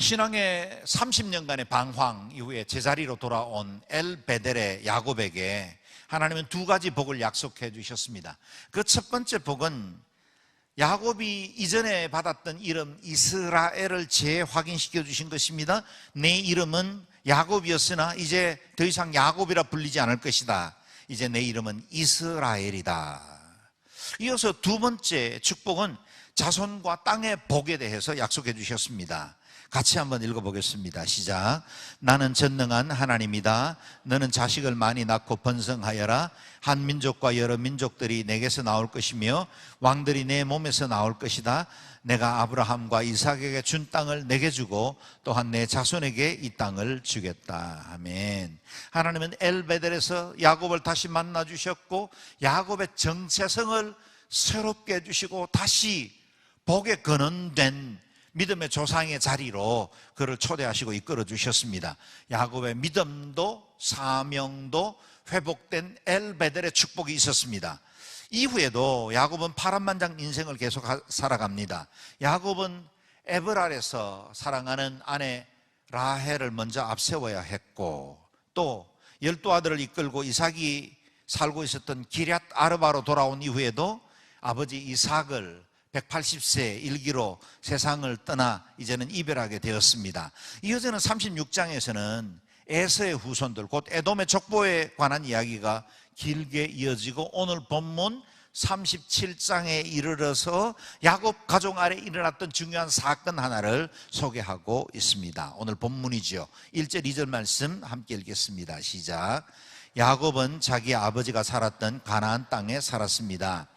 신앙의 30년간의 방황 이후에 제자리로 돌아온 엘베델의 야곱에게 하나님은 두 가지 복을 약속해 주셨습니다. 그 첫 번째 복은 야곱이 이전에 받았던 이름 이스라엘을 재확인시켜 주신 것입니다. 내 이름은 야곱이었으나 이제 더 이상 야곱이라 불리지 않을 것이다. 이제 내 이름은 이스라엘이다. 이어서 두 번째 축복은 자손과 땅의 복에 대해서 약속해 주셨습니다. 같이 한번 읽어보겠습니다. 시작. 나는 전능한 하나님이다. 너는 자식을 많이 낳고 번성하여라. 한 민족과 여러 민족들이 내게서 나올 것이며 왕들이 내 몸에서 나올 것이다. 내가 아브라함과 이삭에게 준 땅을 내게 주고 또한 내 자손에게 이 땅을 주겠다. 아멘. 하나님은 엘베델에서 야곱을 다시 만나 주셨고 야곱의 정체성을 새롭게 해주시고 다시 복에 근원된 믿음의 조상의 자리로 그를 초대하시고 이끌어 주셨습니다. 야곱의 믿음도 사명도 회복된 엘베델의 축복이 있었습니다. 이후에도 야곱은 파란만장 인생을 계속 살아갑니다. 야곱은 에브랄에서 사랑하는 아내 라헬을 먼저 앞세워야 했고 또 12아들을 이끌고 이삭이 살고 있었던 기럇 아르바로 돌아온 이후에도 아버지 이삭을 180세 일기로 세상을 떠나 이제는 이별하게 되었습니다. 이어지는 36장에서는 에서의 후손들 곧 에돔의 족보에 관한 이야기가 길게 이어지고 오늘 본문 37장에 이르러서 야곱 가족 아래 일어났던 중요한 사건 하나를 소개하고 있습니다. 오늘 본문이죠. 1절 2절 말씀 함께 읽겠습니다. 시작. 야곱은 자기 아버지가 살았던 가나안 땅에 살았습니다.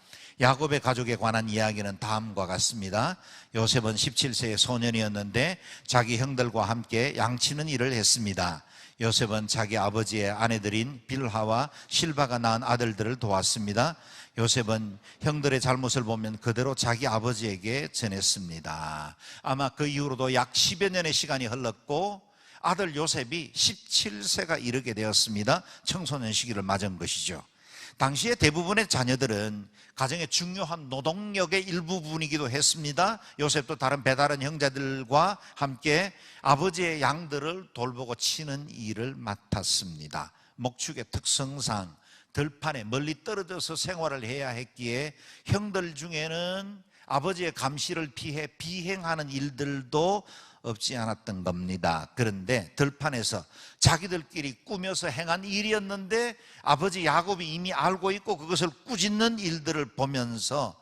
야곱의 가족에 관한 이야기는 다음과 같습니다. 요셉은 17세의 소년이었는데 자기 형들과 함께 양치는 일을 했습니다. 요셉은 자기 아버지의 아내들인 빌하와 실바가 낳은 아들들을 도왔습니다. 요셉은 형들의 잘못을 보면 그대로 자기 아버지에게 전했습니다. 아마 그 이후로도 약 10여 년의 시간이 흘렀고 아들 요셉이 17세가 이르게 되었습니다. 청소년 시기를 맞은 것이죠. 당시에 대부분의 자녀들은 가정의 중요한 노동력의 일부분이기도 했습니다. 요셉도 다른 배다른 형제들과 함께 아버지의 양들을 돌보고 치는 일을 맡았습니다. 목축의 특성상 들판에 멀리 떨어져서 생활을 해야 했기에 형들 중에는 아버지의 감시를 피해 비행하는 일들도 없지 않았던 겁니다. 그런데 들판에서 자기들끼리 꾸며서 행한 일이었는데 아버지 야곱이 이미 알고 있고 그것을 꾸짖는 일들을 보면서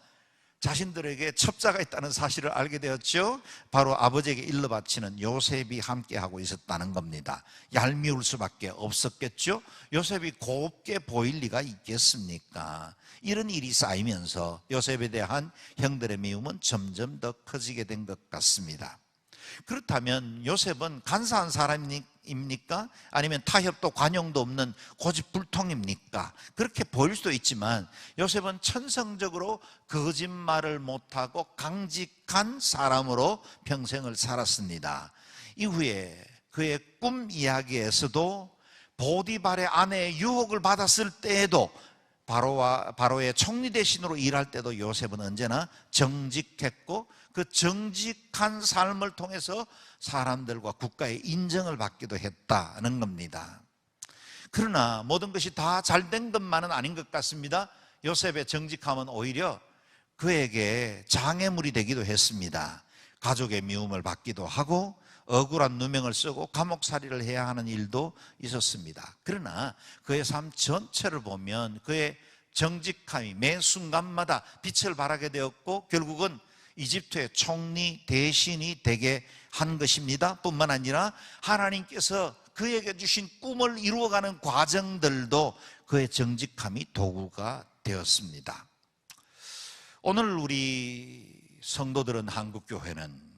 자신들에게 첩자가 있다는 사실을 알게 되었죠. 바로 아버지에게 일러 바치는 요셉이 함께하고 있었다는 겁니다. 얄미울 수밖에 없었겠죠. 요셉이 곱게 보일 리가 있겠습니까? 이런 일이 쌓이면서 요셉에 대한 형들의 미움은 점점 더 커지게 된 것 같습니다. 그렇다면 요셉은 간사한 사람입니까? 아니면 타협도 관용도 없는 고집불통입니까? 그렇게 보일 수도 있지만 요셉은 천성적으로 거짓말을 못하고 강직한 사람으로 평생을 살았습니다. 이후에 그의 꿈 이야기에서도 보디발의 아내의 유혹을 받았을 때에도 바로의 총리 대신으로 일할 때도 요셉은 언제나 정직했고 그 정직한 삶을 통해서 사람들과 국가의 인정을 받기도 했다는 겁니다. 그러나 모든 것이 다 잘된 것만은 아닌 것 같습니다. 요셉의 정직함은 오히려 그에게 장애물이 되기도 했습니다. 가족의 미움을 받기도 하고 억울한 누명을 쓰고 감옥살이를 해야 하는 일도 있었습니다. 그러나 그의 삶 전체를 보면 그의 정직함이 매 순간마다 빛을 발하게 되었고 결국은 이집트의 총리 대신이 되게 한 것입니다. 뿐만 아니라 하나님께서 그에게 주신 꿈을 이루어가는 과정들도 그의 정직함이 도구가 되었습니다. 오늘 우리 성도들은 한국교회는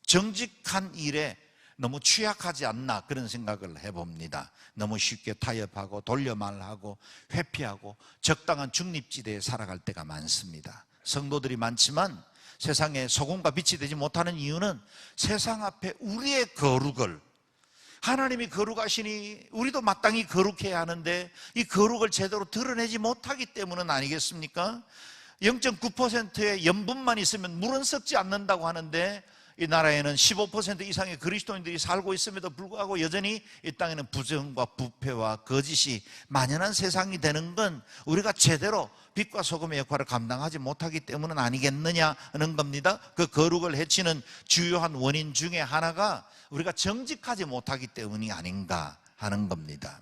정직한 일에 너무 취약하지 않나 그런 생각을 해봅니다. 너무 쉽게 타협하고 돌려 말하고 회피하고 적당한 중립지대에 살아갈 때가 많습니다. 성도들이 많지만 세상에 소금과 빛이 되지 못하는 이유는 세상 앞에 우리의 거룩을 하나님이 거룩하시니 우리도 마땅히 거룩해야 하는데 이 거룩을 제대로 드러내지 못하기 때문은 아니겠습니까? 0.9%의 염분만 있으면 물은 썩지 않는다고 하는데 이 나라에는 15% 이상의 그리스도인들이 살고 있음에도 불구하고 여전히 이 땅에는 부정과 부패와 거짓이 만연한 세상이 되는 건 우리가 제대로 빛과 소금의 역할을 감당하지 못하기 때문은 아니겠느냐 하는 겁니다. 그 거룩을 해치는 주요한 원인 중에 하나가 우리가 정직하지 못하기 때문이 아닌가 하는 겁니다.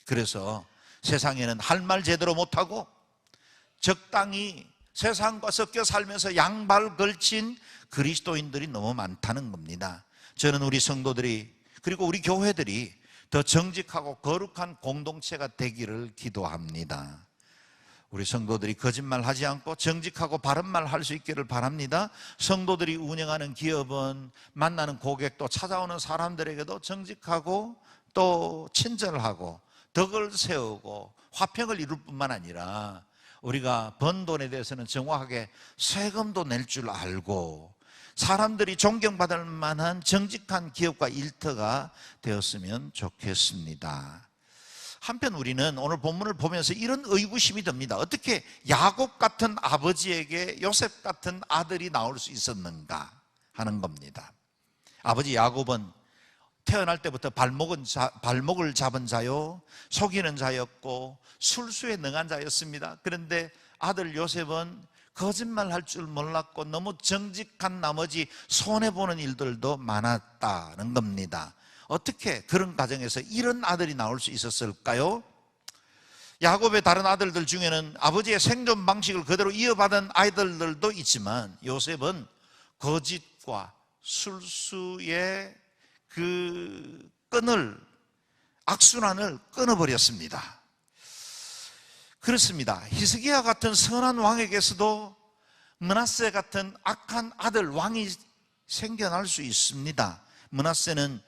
그래서 세상에는 할 말 제대로 못하고 적당히 세상과 섞여 살면서 양발 걸친 그리스도인들이 너무 많다는 겁니다. 저는 우리 성도들이 그리고 우리 교회들이 더 정직하고 거룩한 공동체가 되기를 기도합니다. 우리 성도들이 거짓말하지 않고 정직하고 바른 말 할 수 있기를 바랍니다. 성도들이 운영하는 기업은 만나는 고객도 찾아오는 사람들에게도 정직하고 또 친절하고 덕을 세우고 화평을 이룰 뿐만 아니라 우리가 번 돈에 대해서는 정확하게 세금도 낼 줄 알고 사람들이 존경받을 만한 정직한 기업과 일터가 되었으면 좋겠습니다. 한편 우리는 오늘 본문을 보면서 이런 의구심이 듭니다. 어떻게 야곱 같은 아버지에게 요셉 같은 아들이 나올 수 있었는가 하는 겁니다. 아버지 야곱은 태어날 때부터 발목을 잡은 자요 속이는 자였고 술수에 능한 자였습니다. 그런데 아들 요셉은 거짓말할 줄 몰랐고 너무 정직한 나머지 손해보는 일들도 많았다는 겁니다. 어떻게 그런 가정에서 이런 아들이 나올 수 있었을까요? 야곱의 다른 아들들 중에는 아버지의 생존 방식을 그대로 이어받은 아이들도 있지만 요셉은 거짓과 술수의 그 악순환을 끊어버렸습니다. 그렇습니다. 히스기야 같은 선한 왕에게서도 므낫세 같은 악한 아들 왕이 생겨날 수 있습니다. 므낫세는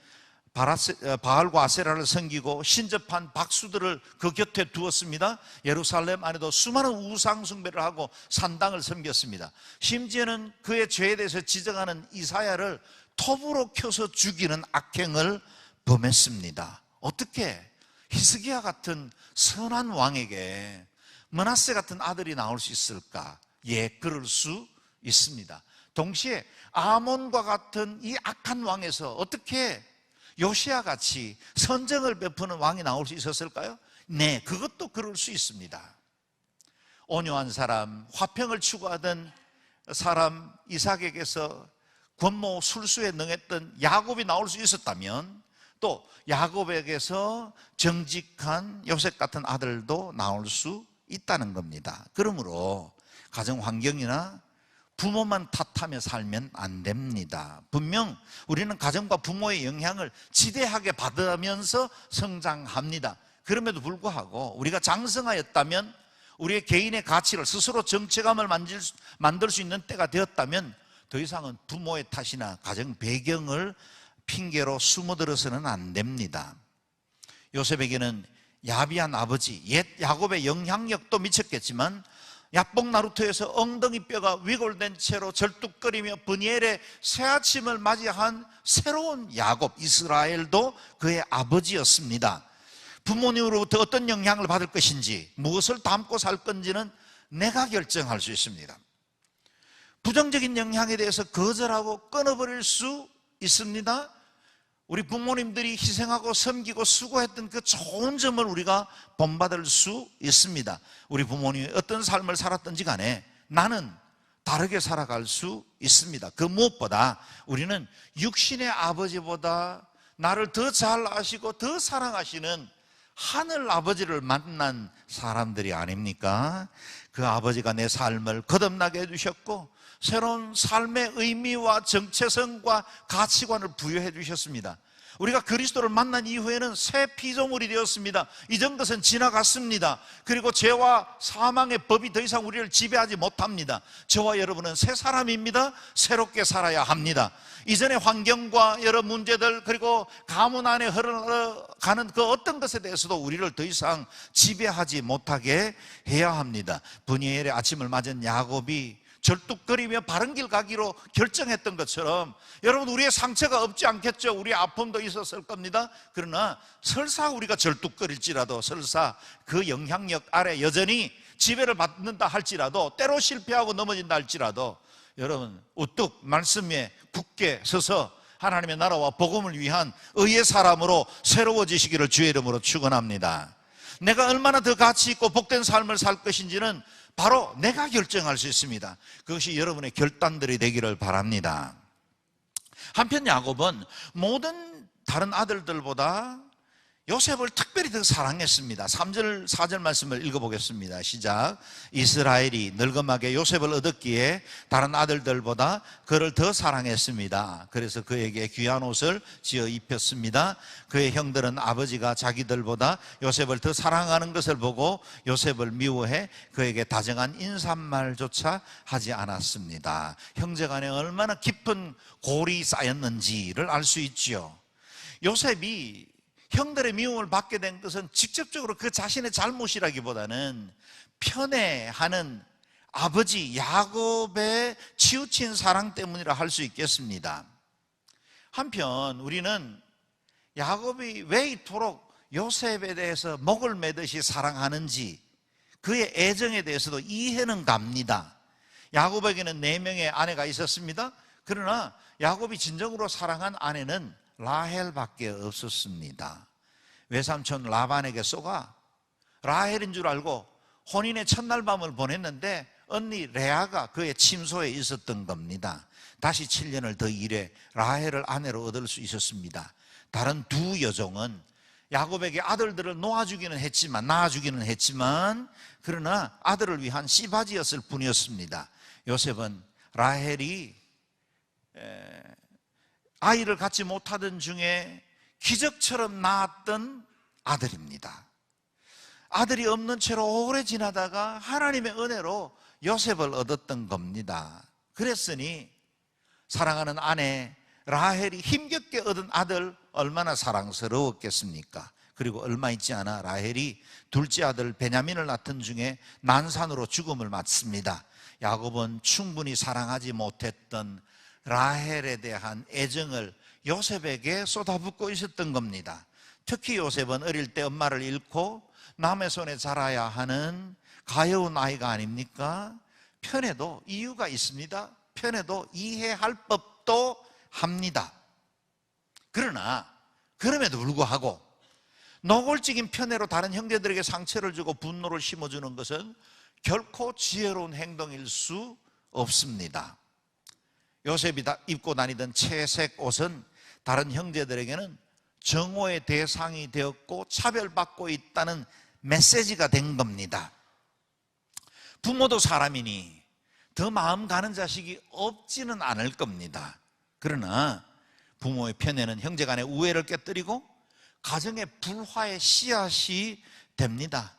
바알과 아세라를 섬기고 신접한 박수들을 그 곁에 두었습니다. 예루살렘 안에도 수많은 우상 숭배를 하고 산당을 섬겼습니다. 심지어는 그의 죄에 대해서 지적하는 이사야를 톱으로 켜서 죽이는 악행을 범했습니다. 어떻게 히스기야 같은 선한 왕에게 므낫세 같은 아들이 나올 수 있을까? 예, 그럴 수 있습니다. 동시에 아몬과 같은 이 악한 왕에서 어떻게 요시야 같이 선정을 베푸는 왕이 나올 수 있었을까요? 네, 그것도 그럴 수 있습니다. 온유한 사람, 화평을 추구하던 사람 이삭에게서 권모 술수에 능했던 야곱이 나올 수 있었다면 또 야곱에게서 정직한 요셉 같은 아들도 나올 수 있다는 겁니다. 그러므로 가정 환경이나 부모만 탓하며 살면 안 됩니다. 분명 우리는 가정과 부모의 영향을 지대하게 받으면서 성장합니다. 그럼에도 불구하고 우리가 장성하였다면 우리의 개인의 가치를 스스로 정체감을 만들 수 있는 때가 되었다면 더 이상은 부모의 탓이나 가정 배경을 핑계로 숨어들어서는 안 됩니다. 요셉에게는 야비한 아버지 옛 야곱의 영향력도 미쳤겠지만 야복 나루터에서 엉덩이 뼈가 위골된 채로 절뚝거리며 브니엘의 새아침을 맞이한 새로운 야곱 이스라엘도 그의 아버지였습니다. 부모님으로부터 어떤 영향을 받을 것인지 무엇을 담고 살 건지는 내가 결정할 수 있습니다. 부정적인 영향에 대해서 거절하고 끊어버릴 수 있습니다. 우리 부모님들이 희생하고 섬기고 수고했던 그 좋은 점을 우리가 본받을 수 있습니다. 우리 부모님이 어떤 삶을 살았든지 간에 나는 다르게 살아갈 수 있습니다. 그 무엇보다 우리는 육신의 아버지보다 나를 더 잘 아시고 더 사랑하시는 하늘 아버지를 만난 사람들이 아닙니까? 그 아버지가 내 삶을 거듭나게 해주셨고 새로운 삶의 의미와 정체성과 가치관을 부여해 주셨습니다. 우리가 그리스도를 만난 이후에는 새 피조물이 되었습니다. 이전 것은 지나갔습니다. 그리고 죄와 사망의 법이 더 이상 우리를 지배하지 못합니다. 저와 여러분은 새 사람입니다. 새롭게 살아야 합니다. 이전의 환경과 여러 문제들 그리고 가문 안에 흘러가는 그 어떤 것에 대해서도 우리를 더 이상 지배하지 못하게 해야 합니다. 브니엘의 아침을 맞은 야곱이 절뚝거리며 바른 길 가기로 결정했던 것처럼 여러분 우리의 상처가 없지 않겠죠. 우리의 아픔도 있었을 겁니다. 그러나 설사 우리가 절뚝거릴지라도 설사 그 영향력 아래 여전히 지배를 받는다 할지라도 때로 실패하고 넘어진다 할지라도 여러분 우뚝 말씀 위에 굳게 서서 하나님의 나라와 복음을 위한 의의 사람으로 새로워지시기를 주의 이름으로 축원합니다. 내가 얼마나 더 가치 있고 복된 삶을 살 것인지는 바로 내가 결정할 수 있습니다. 그것이 여러분의 결단들이 되기를 바랍니다. 한편 야곱은 모든 다른 아들들보다 요셉을 특별히 더 사랑했습니다. 3절 4절 말씀을 읽어보겠습니다. 시작. 이스라엘이 늙음하게 요셉을 얻었기에 다른 아들들보다 그를 더 사랑했습니다. 그래서 그에게 귀한 옷을 지어 입혔습니다. 그의 형들은 아버지가 자기들보다 요셉을 더 사랑하는 것을 보고 요셉을 미워해 그에게 다정한 인사말조차 하지 않았습니다. 형제간에 얼마나 깊은 골이 쌓였는지를 알 수 있지요. 요셉이 형들의 미움을 받게 된 것은 직접적으로 그 자신의 잘못이라기보다는 편애하는 아버지 야곱의 치우친 사랑 때문이라 할 수 있겠습니다. 한편 우리는 야곱이 왜 이토록 요셉에 대해서 목을 매듯이 사랑하는지 그의 애정에 대해서도 이해는 갑니다. 야곱에게는 4명의 아내가 있었습니다. 그러나 야곱이 진정으로 사랑한 아내는 라헬밖에 없었습니다. 외삼촌 라반에게 쏘가 라헬인 줄 알고 혼인의 첫날 밤을 보냈는데 언니 레아가 그의 침소에 있었던 겁니다. 다시 7년을 더 일해 라헬을 아내로 얻을 수 있었습니다. 다른 두 여종은 야곱에게 아들들을 낳아주기는 했지만 그러나 아들을 위한 씨바지였을 뿐이었습니다. 요셉은 라헬이 아이를 갖지 못하던 중에 기적처럼 낳았던 아들입니다. 아들이 없는 채로 오래 지나다가 하나님의 은혜로 요셉을 얻었던 겁니다. 그랬으니 사랑하는 아내 라헬이 힘겹게 얻은 아들 얼마나 사랑스러웠겠습니까? 그리고 얼마 있지 않아 라헬이 둘째 아들 베냐민을 낳던 중에 난산으로 죽음을 맞습니다. 야곱은 충분히 사랑하지 못했던 라헬에 대한 애정을 요셉에게 쏟아붓고 있었던 겁니다. 특히 요셉은 어릴 때 엄마를 잃고 남의 손에 자라야 하는 가여운 아이가 아닙니까? 편에도 이유가 있습니다. 편에도 이해할 법도 합니다. 그러나 그럼에도 불구하고 노골적인 편애로 다른 형제들에게 상처를 주고 분노를 심어주는 것은 결코 지혜로운 행동일 수 없습니다. 요셉이 입고 다니던 채색 옷은 다른 형제들에게는 정오의 대상이 되었고 차별받고 있다는 메시지가 된 겁니다. 부모도 사람이니 더 마음 가는 자식이 없지는 않을 겁니다. 그러나 부모의 편애는 형제간의 우애를 깨뜨리고 가정의 불화의 씨앗이 됩니다.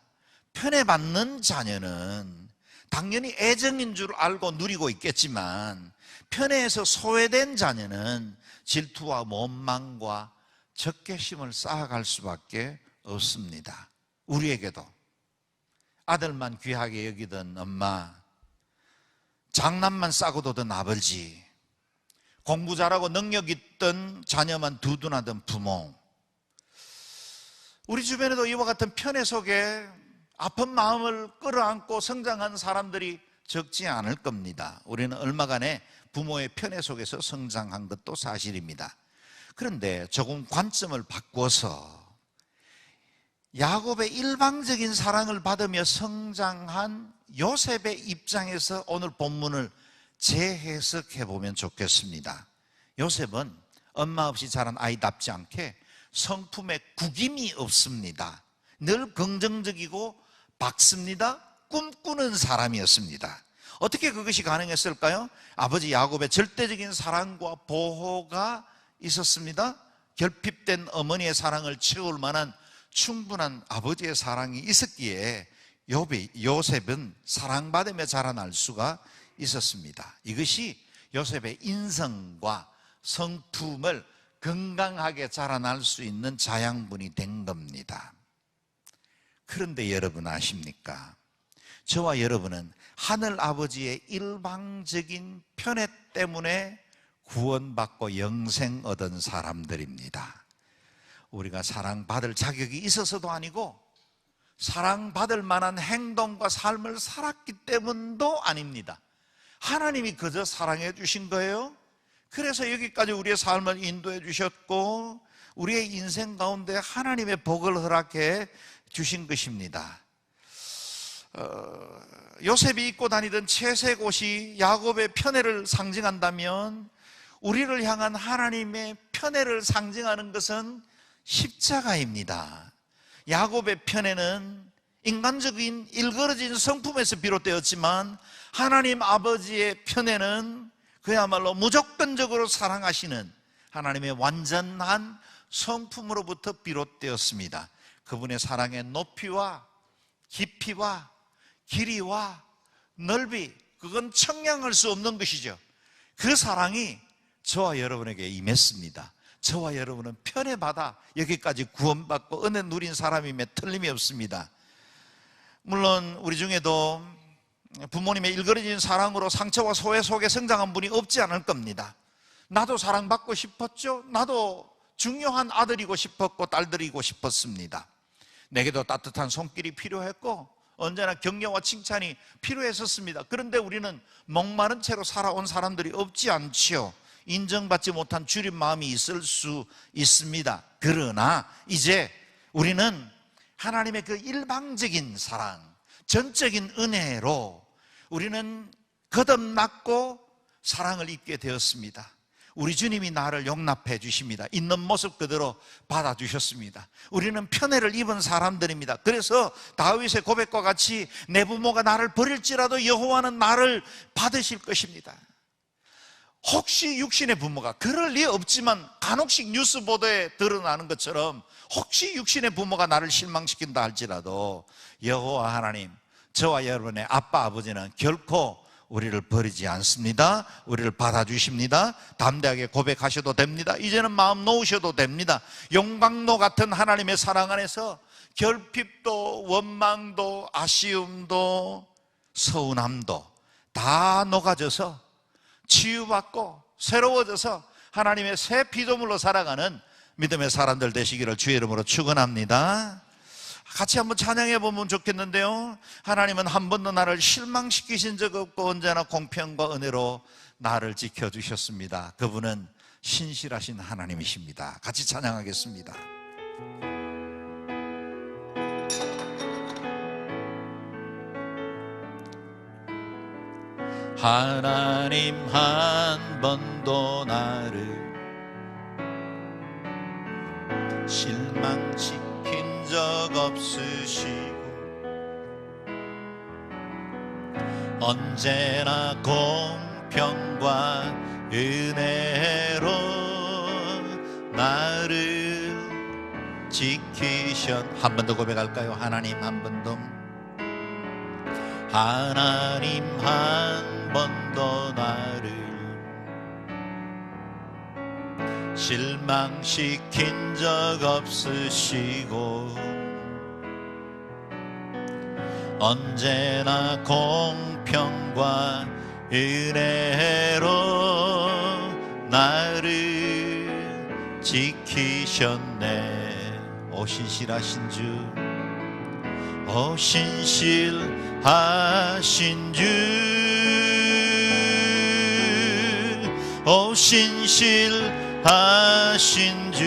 편애받는 자녀는 당연히 애정인 줄 알고 누리고 있겠지만 편애에서 소외된 자녀는 질투와 원망과 적개심을 쌓아갈 수밖에 없습니다. 우리에게도 아들만 귀하게 여기던 엄마, 장난만 싸고 도던 아버지, 공부 잘하고 능력 있던 자녀만 두둔하던 부모, 우리 주변에도 이와 같은 편애 속에 아픈 마음을 끌어안고 성장한 사람들이 적지 않을 겁니다. 우리는 얼마간의 부모의 편애 속에서 성장한 것도 사실입니다. 그런데 조금 관점을 바꿔서 야곱의 일방적인 사랑을 받으며 성장한 요셉의 입장에서 오늘 본문을 재해석해 보면 좋겠습니다. 요셉은 엄마 없이 자란 아이답지 않게 성품에 구김이 없습니다. 늘 긍정적이고 밝습니다. 꿈꾸는 사람이었습니다. 어떻게 그것이 가능했을까요? 아버지 야곱의 절대적인 사랑과 보호가 있었습니다. 결핍된 어머니의 사랑을 채울 만한 충분한 아버지의 사랑이 있었기에 요셉은 사랑받으며 자라날 수가 있었습니다. 이것이 요셉의 인성과 성품을 건강하게 자라날 수 있는 자양분이 된 겁니다. 그런데 여러분 아십니까? 저와 여러분은 하늘 아버지의 일방적인 편애 때문에 구원받고 영생 얻은 사람들입니다. 우리가 사랑받을 자격이 있어서도 아니고 사랑받을 만한 행동과 삶을 살았기 때문도 아닙니다. 하나님이 그저 사랑해 주신 거예요. 그래서 여기까지 우리의 삶을 인도해 주셨고 우리의 인생 가운데 하나님의 복을 허락해 주신 것입니다. 요셉이 입고 다니던 채색 옷이 야곱의 편애를 상징한다면 우리를 향한 하나님의 편애를 상징하는 것은 십자가입니다. 야곱의 편애는 인간적인 일그러진 성품에서 비롯되었지만 하나님 아버지의 편애는 그야말로 무조건적으로 사랑하시는 하나님의 완전한 성품으로부터 비롯되었습니다. 그분의 사랑의 높이와 깊이와 길이와 넓이, 그건 청량할 수 없는 것이죠. 그 사랑이 저와 여러분에게 임했습니다. 저와 여러분은 편애받아 여기까지 구원받고 은혜 누린 사람임에 틀림이 없습니다. 물론 우리 중에도 부모님의 일그러진 사랑으로 상처와 소외 속에 성장한 분이 없지 않을 겁니다. 나도 사랑받고 싶었죠. 나도 중요한 아들이고 싶었고 딸들이고 싶었습니다. 내게도 따뜻한 손길이 필요했고 언제나 격려와 칭찬이 필요했었습니다. 그런데 우리는 목마른 채로 살아온 사람들이 없지 않지요. 인정받지 못한 주린 마음이 있을 수 있습니다. 그러나 이제 우리는 하나님의 그 일방적인 사랑, 전적인 은혜로 우리는 거듭났고 사랑을 입게 되었습니다. 우리 주님이 나를 용납해 주십니다. 있는 모습 그대로 받아주셨습니다. 우리는 편애를 입은 사람들입니다. 그래서 다윗의 고백과 같이 내 부모가 나를 버릴지라도 여호와는 나를 받으실 것입니다. 혹시 육신의 부모가, 그럴 리 없지만 간혹씩 뉴스 보도에 드러나는 것처럼 혹시 육신의 부모가 나를 실망시킨다 할지라도 여호와 하나님, 저와 여러분의 아빠 아버지는 결코 우리를 버리지 않습니다. 우리를 받아주십니다. 담대하게 고백하셔도 됩니다. 이제는 마음 놓으셔도 됩니다. 용광로 같은 하나님의 사랑 안에서 결핍도 원망도 아쉬움도 서운함도 다 녹아져서 치유받고 새로워져서 하나님의 새 피조물로 살아가는 믿음의 사람들 되시기를 주의 이름으로 축원합니다. 같이 한번 찬양해 보면 좋겠는데요. 하나님은 한 번도 나를 실망시키신 적 없고 언제나 공평과 은혜로 나를 지켜주셨습니다. 그분은 신실하신 하나님이십니다. 같이 찬양하겠습니다. 하나님 한 번도 나를 실망시킨 적 없으시고 언제나 공평과 은혜로 나를 지키셨. 한 번 더 고백할까요? 하나님 한 번도, 하나님 한 번도 나를 실망시킨 적 없으시고 언제나 공평과 은혜로 나를 지키셨네. 오 신실하신 주, 오 신실하신 주, 오 신실하신 주,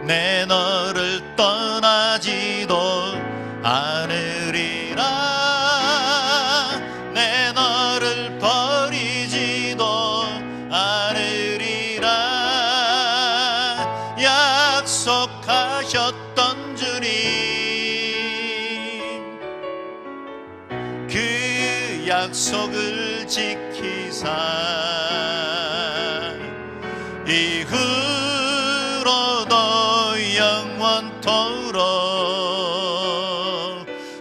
내 너를 떠나지도 않으리라, 내 너를 버리지도 않으리라 약속하셨던 주님, 그 약속을 지키사 이후로도 영원토록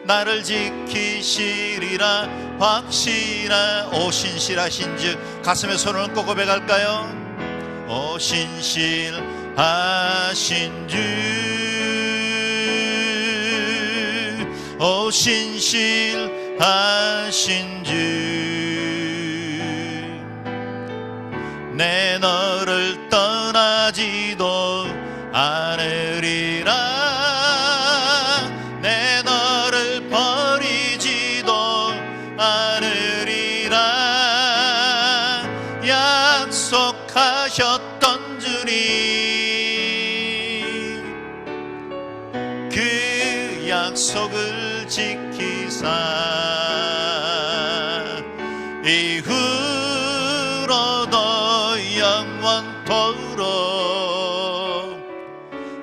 나를 지키시리라 확신하. 오 신실하신 주, 가슴에 손을 얹고 고백할까요? 오 신실하신 주, 오 신실하신 주, 내 너를 떠나지도 않으리라, 내 너를 버리지도 약속하셨던 주님, 그 약속을 지키사 이후로도 영원토록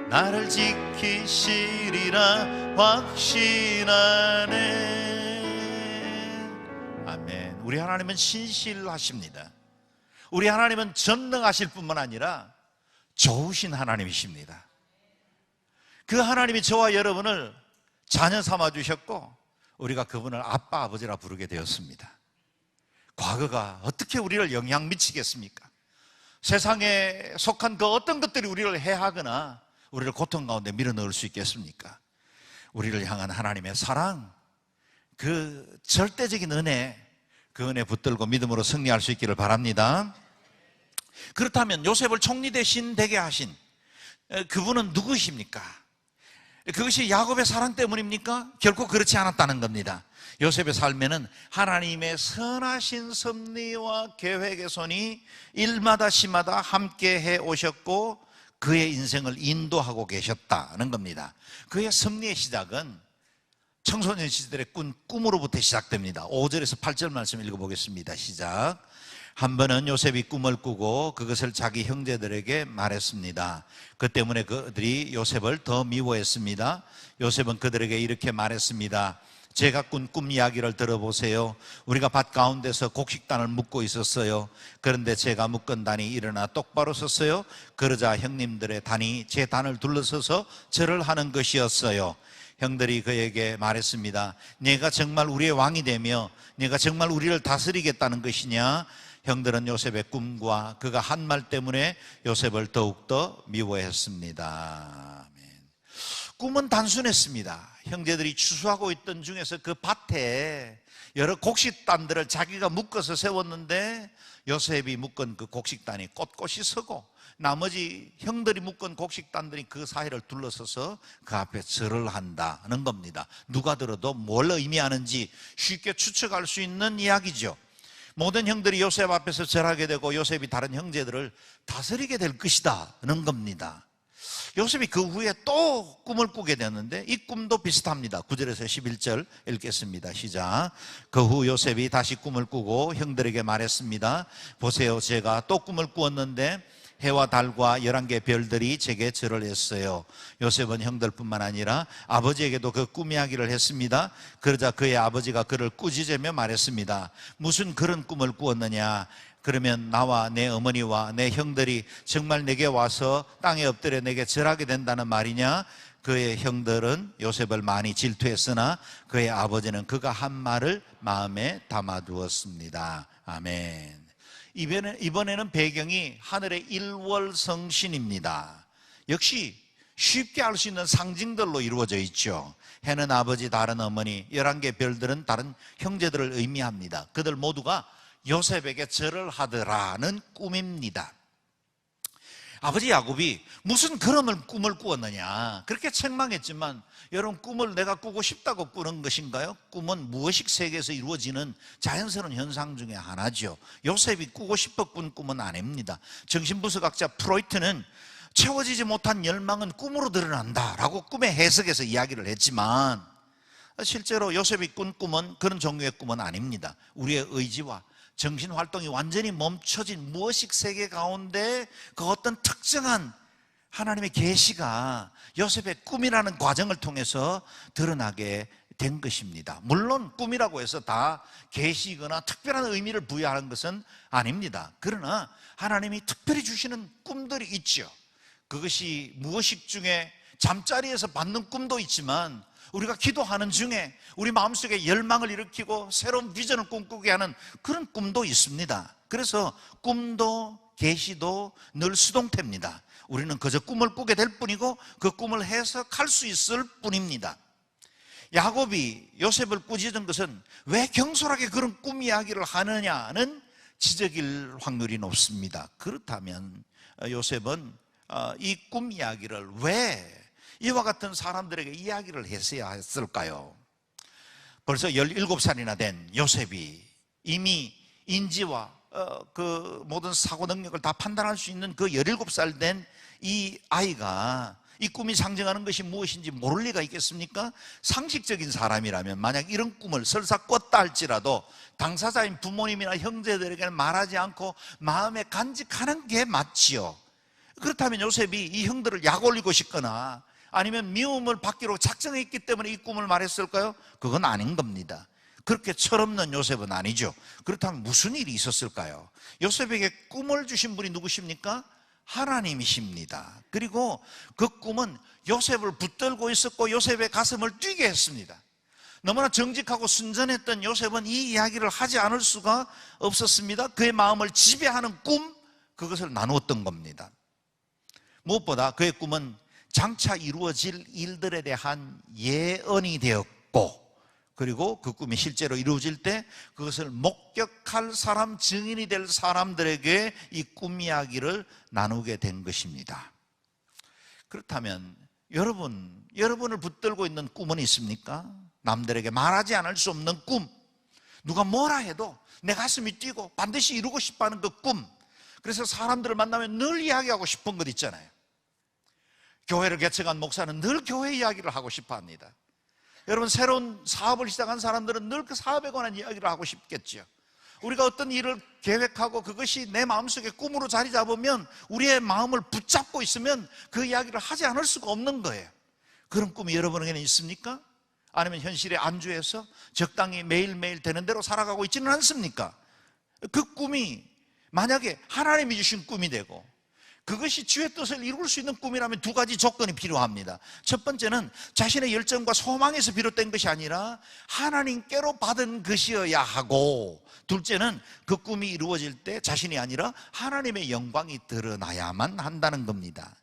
나를 지키시리라 확신하네. 아멘. 우리 하나님은 신실하십니다. 우리 하나님은 전능하실 뿐만 아니라 좋으신 하나님이십니다. 그 하나님이 저와 여러분을 자녀 삼아 주셨고 우리가 그분을 아빠 아버지라 부르게 되었습니다. 과거가 어떻게 우리를 영향 미치겠습니까? 세상에 속한 그 어떤 것들이 우리를 해하거나 우리를 고통 가운데 밀어넣을 수 있겠습니까? 우리를 향한 하나님의 사랑, 그 절대적인 은혜, 그 은혜 붙들고 믿음으로 승리할 수 있기를 바랍니다. 그렇다면 요셉을 총리 대신 되게 하신 그분은 누구십니까? 그것이 야곱의 사랑 때문입니까? 결코 그렇지 않았다는 겁니다. 요셉의 삶에는 하나님의 선하신 섭리와 계획의 손이 일마다 시마다 함께 해 오셨고 그의 인생을 인도하고 계셨다는 겁니다. 그의 섭리의 시작은 청소년 시절의 꿈으로부터 시작됩니다. 5절에서 8절 말씀 읽어보겠습니다. 시작. 한 번은 요셉이 꿈을 꾸고 그것을 자기 형제들에게 말했습니다. 그 때문에 그들이 요셉을 더 미워했습니다. 요셉은 그들에게 이렇게 말했습니다. 제가 꾼 꿈 이야기를 들어보세요. 우리가 밭 가운데서 곡식단을 묶고 있었어요. 그런데 제가 묶은 단이 일어나 똑바로 섰어요. 그러자 형님들의 단이 제 단을 둘러서서 절을 하는 것이었어요. 형들이 그에게 말했습니다. 네가 정말 우리의 왕이 되며 네가 정말 우리를 다스리겠다는 것이냐? 형들은 요셉의 꿈과 그가 한 말 때문에 요셉을 더욱더 미워했습니다. 꿈은 단순했습니다. 형제들이 추수하고 있던 중에서 그 밭에 여러 곡식단들을 자기가 묶어서 세웠는데 요셉이 묶은 그 곡식단이 꼿꼿이 서고 나머지 형들이 묶은 곡식단들이 그 사이를 둘러서서 그 앞에 절을 한다는 겁니다. 누가 들어도 뭘 의미하는지 쉽게 추측할 수 있는 이야기죠. 모든 형들이 요셉 앞에서 절하게 되고 요셉이 다른 형제들을 다스리게 될 것이다는 겁니다. 요셉이 그 후에 또 꿈을 꾸게 되었는데 이 꿈도 비슷합니다. 9절에서 11절 읽겠습니다. 시작. 그 후 요셉이 다시 꿈을 꾸고 형들에게 말했습니다. 보세요, 제가 또 꿈을 꾸었는데 해와 달과 11개 별들이 제게 절을 했어요. 요셉은 형들뿐만 아니라 아버지에게도 그 꿈 이야기를 했습니다. 그러자 그의 아버지가 그를 꾸짖으며 말했습니다. 무슨 그런 꿈을 꾸었느냐? 그러면 나와 내 어머니와 내 형들이 정말 내게 와서 땅에 엎드려 내게 절하게 된다는 말이냐? 그의 형들은 요셉을 많이 질투했으나 그의 아버지는 그가 한 말을 마음에 담아두었습니다. 아멘. 이번에는 배경이 하늘의 일월성신입니다. 역시 쉽게 알 수 있는 상징들로 이루어져 있죠. 해는 아버지, 달은 어머니, 11개 별들은 다른 형제들을 의미합니다. 그들 모두가 요셉에게 절을 하더라는 꿈입니다. 아버지 야곱이 무슨 그런 꿈을 꾸었느냐, 그렇게 책망했지만 여러분, 꿈을 내가 꾸고 싶다고 꾸는 것인가요? 꿈은 무의식 세계에서 이루어지는 자연스러운 현상 중에 하나죠. 요셉이 꾸고 싶어 꾼 꿈은 아닙니다. 정신분석학자 프로이트는 채워지지 못한 열망은 꿈으로 드러난다라고 꿈의 해석에서 이야기를 했지만 실제로 요셉이 꾼 꿈은 그런 종류의 꿈은 아닙니다. 우리의 의지와 정신활동이 완전히 멈춰진 무의식 세계 가운데 그 어떤 특정한 하나님의 계시가 요셉의 꿈이라는 과정을 통해서 드러나게 된 것입니다. 물론 꿈이라고 해서 다 계시거나 특별한 의미를 부여하는 것은 아닙니다. 그러나 하나님이 특별히 주시는 꿈들이 있죠. 그것이 무의식 중에 잠자리에서 받는 꿈도 있지만 우리가 기도하는 중에 우리 마음속에 열망을 일으키고 새로운 비전을 꿈꾸게 하는 그런 꿈도 있습니다. 그래서 꿈도 계시도 늘 수동태입니다. 우리는 그저 꿈을 꾸게 될 뿐이고 그 꿈을 해석할 수 있을 뿐입니다. 야곱이 요셉을 꾸짖은 것은 왜 경솔하게 그런 꿈 이야기를 하느냐는 지적일 확률이 높습니다. 그렇다면 요셉은 이 꿈 이야기를 왜 이와 같은 사람들에게 이야기를 했어야 했을까요? 벌써 17살이나 된 요셉이 이미 인지와 그 모든 사고 능력을 다 판단할 수 있는 그 17살 된 이 아이가 이 꿈이 상징하는 것이 무엇인지 모를 리가 있겠습니까? 상식적인 사람이라면 만약 이런 꿈을 설사 꿨다 할지라도 당사자인 부모님이나 형제들에게는 말하지 않고 마음에 간직하는 게 맞지요. 그렇다면 요셉이 이 형들을 약 올리고 싶거나 아니면 미움을 받기로 작정했기 때문에 이 꿈을 말했을까요? 그건 아닌 겁니다. 그렇게 철없는 요셉은 아니죠. 그렇다면 무슨 일이 있었을까요? 요셉에게 꿈을 주신 분이 누구십니까? 하나님이십니다. 그리고 그 꿈은 요셉을 붙들고 있었고 요셉의 가슴을 뛰게 했습니다. 너무나 정직하고 순전했던 요셉은 이 이야기를 하지 않을 수가 없었습니다. 그의 마음을 지배하는 꿈, 그것을 나누었던 겁니다. 무엇보다 그의 꿈은 장차 이루어질 일들에 대한 예언이 되었고, 그리고 그 꿈이 실제로 이루어질 때 그것을 목격할 사람, 증인이 될 사람들에게 이 꿈 이야기를 나누게 된 것입니다. 그렇다면 여러분을 붙들고 있는 꿈은 있습니까? 남들에게 말하지 않을 수 없는 꿈, 누가 뭐라 해도 내 가슴이 뛰고 반드시 이루고 싶어하는 그 꿈, 그래서 사람들을 만나면 늘 이야기하고 싶은 것 있잖아요. 교회를 개척한 목사는 늘 교회 이야기를 하고 싶어 합니다. 여러분, 새로운 사업을 시작한 사람들은 늘 그 사업에 관한 이야기를 하고 싶겠죠. 우리가 어떤 일을 계획하고 그것이 내 마음속에 꿈으로 자리 잡으면, 우리의 마음을 붙잡고 있으면 그 이야기를 하지 않을 수가 없는 거예요. 그런 꿈이 여러분에게는 있습니까? 아니면 현실에 안주해서 적당히 매일매일 되는 대로 살아가고 있지는 않습니까? 그 꿈이 만약에 하나님이 주신 꿈이 되고 그것이 주의 뜻을 이룰 수 있는 꿈이라면 두 가지 조건이 필요합니다. 첫 번째는 자신의 열정과 소망에서 비롯된 것이 아니라 하나님께로 받은 것이어야 하고, 둘째는 그 꿈이 이루어질 때 자신이 아니라 하나님의 영광이 드러나야만 한다는 겁니다.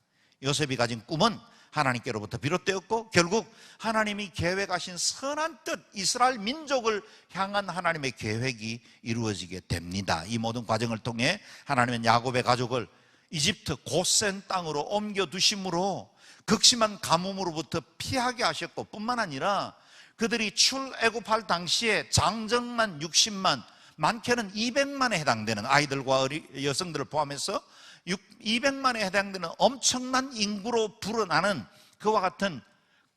요셉이 가진 꿈은 하나님께로부터 비롯되었고, 결국 하나님이 계획하신 선한 뜻, 이스라엘 민족을 향한 하나님의 계획이 이루어지게 됩니다. 이 모든 과정을 통해 하나님은 야곱의 가족을 이집트 고센 땅으로 옮겨두심으로 극심한 가뭄으로부터 피하게 하셨고, 뿐만 아니라 그들이 출애굽할 당시에 장정만 60만, 많게는 200만에 해당되는 아이들과 여성들을 포함해서 200만에 해당되는 엄청난 인구로 불어나는 그와 같은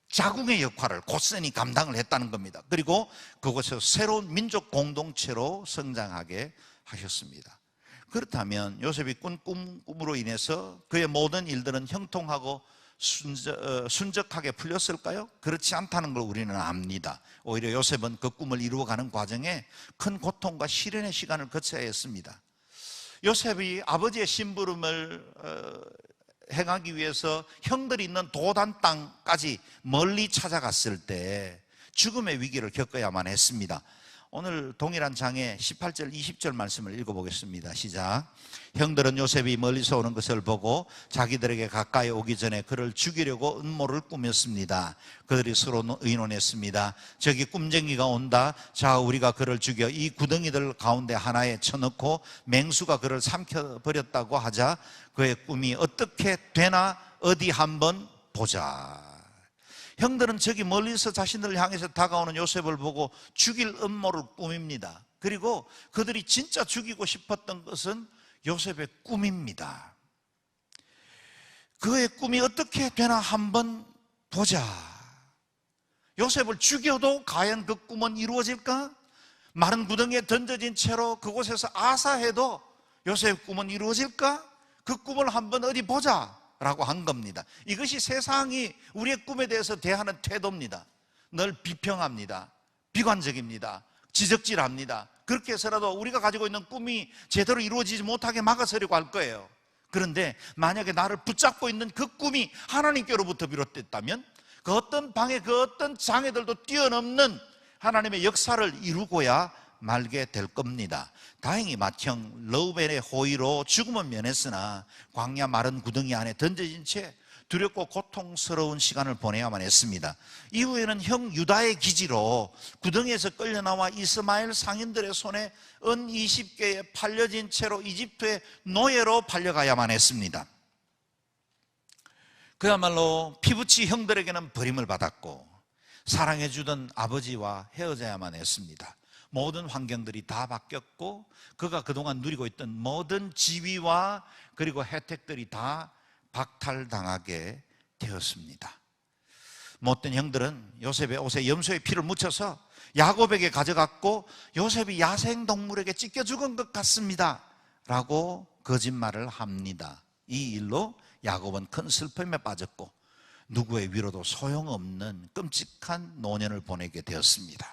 자궁의 역할을 고센이 감당을 했다는 겁니다. 그리고 그곳에서 새로운 민족 공동체로 성장하게 하셨습니다. 그렇다면 요셉이 꾼 꿈으로 인해서 그의 모든 일들은 형통하고 순적하게 풀렸을까요? 그렇지 않다는 걸 우리는 압니다. 오히려 요셉은 그 꿈을 이루어가는 과정에 큰 고통과 시련의 시간을 거쳐야 했습니다. 요셉이 아버지의 심부름을 행하기 위해서 형들이 있는 도단 땅까지 멀리 찾아갔을 때 죽음의 위기를 겪어야만 했습니다. 오늘 동일한 장에 18절 20절 말씀을 읽어보겠습니다. 시작. 형들은 요셉이 멀리서 오는 것을 보고 자기들에게 가까이 오기 전에 그를 죽이려고 음모를 꾸몄습니다. 그들이 서로 의논했습니다. 저기 꿈쟁이가 온다. 자, 우리가 그를 죽여 이 구덩이들 가운데 하나에 쳐넣고 맹수가 그를 삼켜버렸다고 하자. 그의 꿈이 어떻게 되나 어디 한번 보자. 형들은 저기 멀리서 자신들을 향해서 다가오는 요셉을 보고 죽일 음모를 꾸밉니다. 그리고 그들이 진짜 죽이고 싶었던 것은 요셉의 꿈입니다. 그의 꿈이 어떻게 되나 한번 보자. 요셉을 죽여도 과연 그 꿈은 이루어질까? 마른 구덩이에 던져진 채로 그곳에서 아사해도 요셉의 꿈은 이루어질까? 그 꿈을 한번 어디 보자 라고 한 겁니다. 이것이 세상이 우리의 꿈에 대해서 대하는 태도입니다. 늘 비평합니다. 비관적입니다. 지적질합니다. 그렇게 해서라도 우리가 가지고 있는 꿈이 제대로 이루어지지 못하게 막아서려고 할 거예요. 그런데 만약에 나를 붙잡고 있는 그 꿈이 하나님께로부터 비롯됐다면 그 어떤 방해, 그 어떤 장애들도 뛰어넘는 하나님의 역사를 이루고야 말게 될 겁니다. 다행히 맏형 러우벨의 호의로 죽음은 면했으나 광야 마른 구덩이 안에 던져진 채 두렵고 고통스러운 시간을 보내야만 했습니다. 이후에는 형 유다의 기지로 구덩이에서 끌려나와 이스마엘 상인들의 손에 은 20개에 팔려진 채로 이집트의 노예로 팔려가야만 했습니다. 그야말로 피부치 형들에게는 버림을 받았고 사랑해주던 아버지와 헤어져야만 했습니다. 모든 환경들이 다 바뀌었고 그가 그동안 누리고 있던 모든 지위와 그리고 혜택들이 다 박탈당하게 되었습니다. 못된 형들은 요셉의 옷에 염소의 피를 묻혀서 야곱에게 가져갔고 요셉이 야생동물에게 찢겨 죽은 것 같습니다 라고 거짓말을 합니다. 이 일로 야곱은 큰 슬픔에 빠졌고 누구의 위로도 소용없는 끔찍한 노년을 보내게 되었습니다.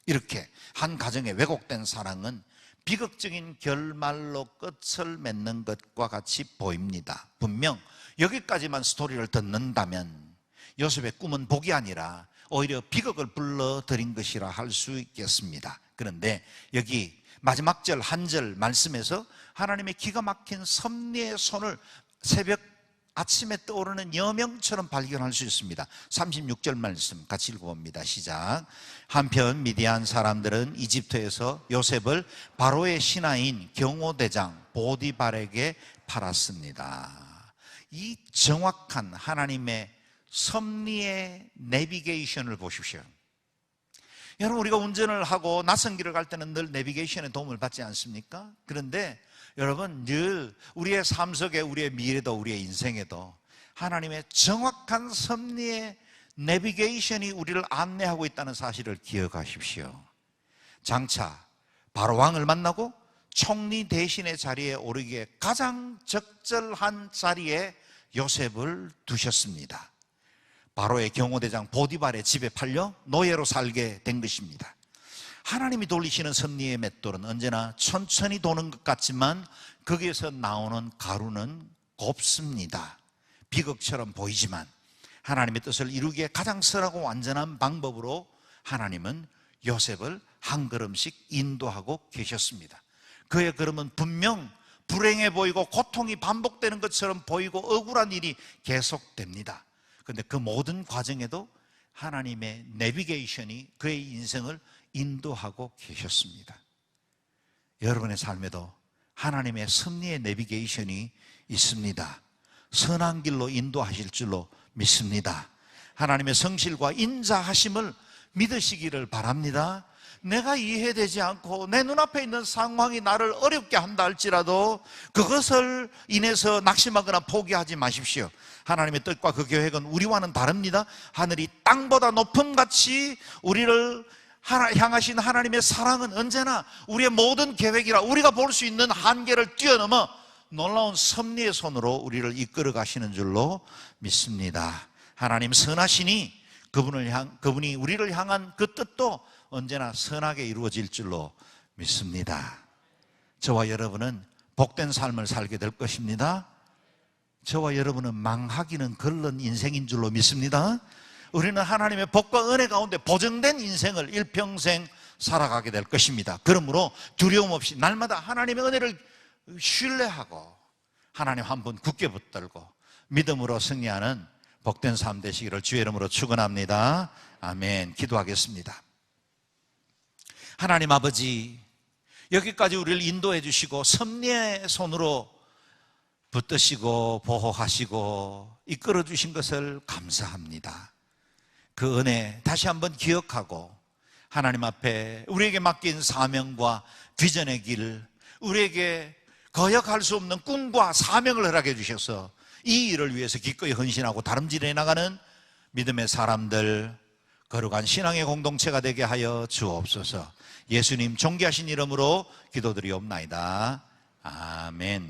이렇게 한 가정의 왜곡된 사랑은 비극적인 결말로 끝을 맺는 것과 같이 보입니다. 분명 여기까지만 스토리를 듣는다면 요셉의 꿈은 복이 아니라 오히려 비극을 불러들인 것이라 할 수 있겠습니다. 그런데 여기 마지막 절 한 절 말씀에서 하나님의 기가 막힌 섭리의 손을 새벽 아침에 떠오르는 여명처럼 발견할 수 있습니다. 36절 말씀 같이 읽어봅니다. 시작. 한편 미디안 사람들은 이집트에서 요셉을 바로의 신하인 경호대장 보디발에게 팔았습니다. 이 정확한 하나님의 섭리의 내비게이션을 보십시오. 여러분, 우리가 운전을 하고 낯선 길을 갈 때는 늘 내비게이션의 도움을 받지 않습니까? 그런데 여러분, 늘 우리의 삶 속에 우리의 미래도 우리의 인생에도 하나님의 정확한 섭리의 내비게이션이 우리를 안내하고 있다는 사실을 기억하십시오. 장차 바로왕을 만나고 총리 대신의 자리에 오르기에 가장 적절한 자리에 요셉을 두셨습니다. 바로의 경호대장 보디발의 집에 팔려 노예로 살게 된 것입니다. 하나님이 돌리시는 섭리의 맷돌은 언제나 천천히 도는 것 같지만 거기에서 나오는 가루는 곱습니다. 비극처럼 보이지만 하나님의 뜻을 이루기에 가장 선하고 완전한 방법으로 하나님은 요셉을 한 걸음씩 인도하고 계셨습니다. 그의 걸음은 분명 불행해 보이고 고통이 반복되는 것처럼 보이고 억울한 일이 계속됩니다. 그런데 그 모든 과정에도 하나님의 내비게이션이 그의 인생을 인도하고 계셨습니다. 여러분의 삶에도 하나님의 섭리의 내비게이션이 있습니다. 선한 길로 인도하실 줄로 믿습니다. 하나님의 성실과 인자하심을 믿으시기를 바랍니다. 내가 이해되지 않고 내 눈앞에 있는 상황이 나를 어렵게 한다 할지라도 그것을 인해서 낙심하거나 포기하지 마십시오. 하나님의 뜻과 그 계획은 우리와는 다릅니다. 하늘이 땅보다 높음 같이 우리를 향하신 하나님의 사랑은 언제나 우리의 모든 계획이라 우리가 볼 수 있는 한계를 뛰어넘어 놀라운 섭리의 손으로 우리를 이끌어 가시는 줄로 믿습니다. 하나님 선하시니 그분이 우리를 향한 그 뜻도 언제나 선하게 이루어질 줄로 믿습니다. 저와 여러분은 복된 삶을 살게 될 것입니다. 저와 여러분은 망하기는 걸른 인생인 줄로 믿습니다. 우리는 하나님의 복과 은혜 가운데 보증된 인생을 일평생 살아가게 될 것입니다. 그러므로 두려움 없이 날마다 하나님의 은혜를 신뢰하고 하나님 한 분 굳게 붙들고 믿음으로 승리하는 복된 삶 되시기를 주의 이름으로 축원합니다. 아멘. 기도하겠습니다. 하나님 아버지, 여기까지 우리를 인도해 주시고 섭리의 손으로 붙드시고 보호하시고 이끌어 주신 것을 감사합니다. 그 은혜 다시 한번 기억하고 하나님 앞에 우리에게 맡긴 사명과 비전의 길, 우리에게 거역할 수 없는 꿈과 사명을 허락해 주셔서 이 일을 위해서 기꺼이 헌신하고 다름질해 나가는 믿음의 사람들, 거룩한 신앙의 공동체가 되게 하여 주옵소서. 예수님 존귀하신 이름으로 기도드리옵나이다. 아멘.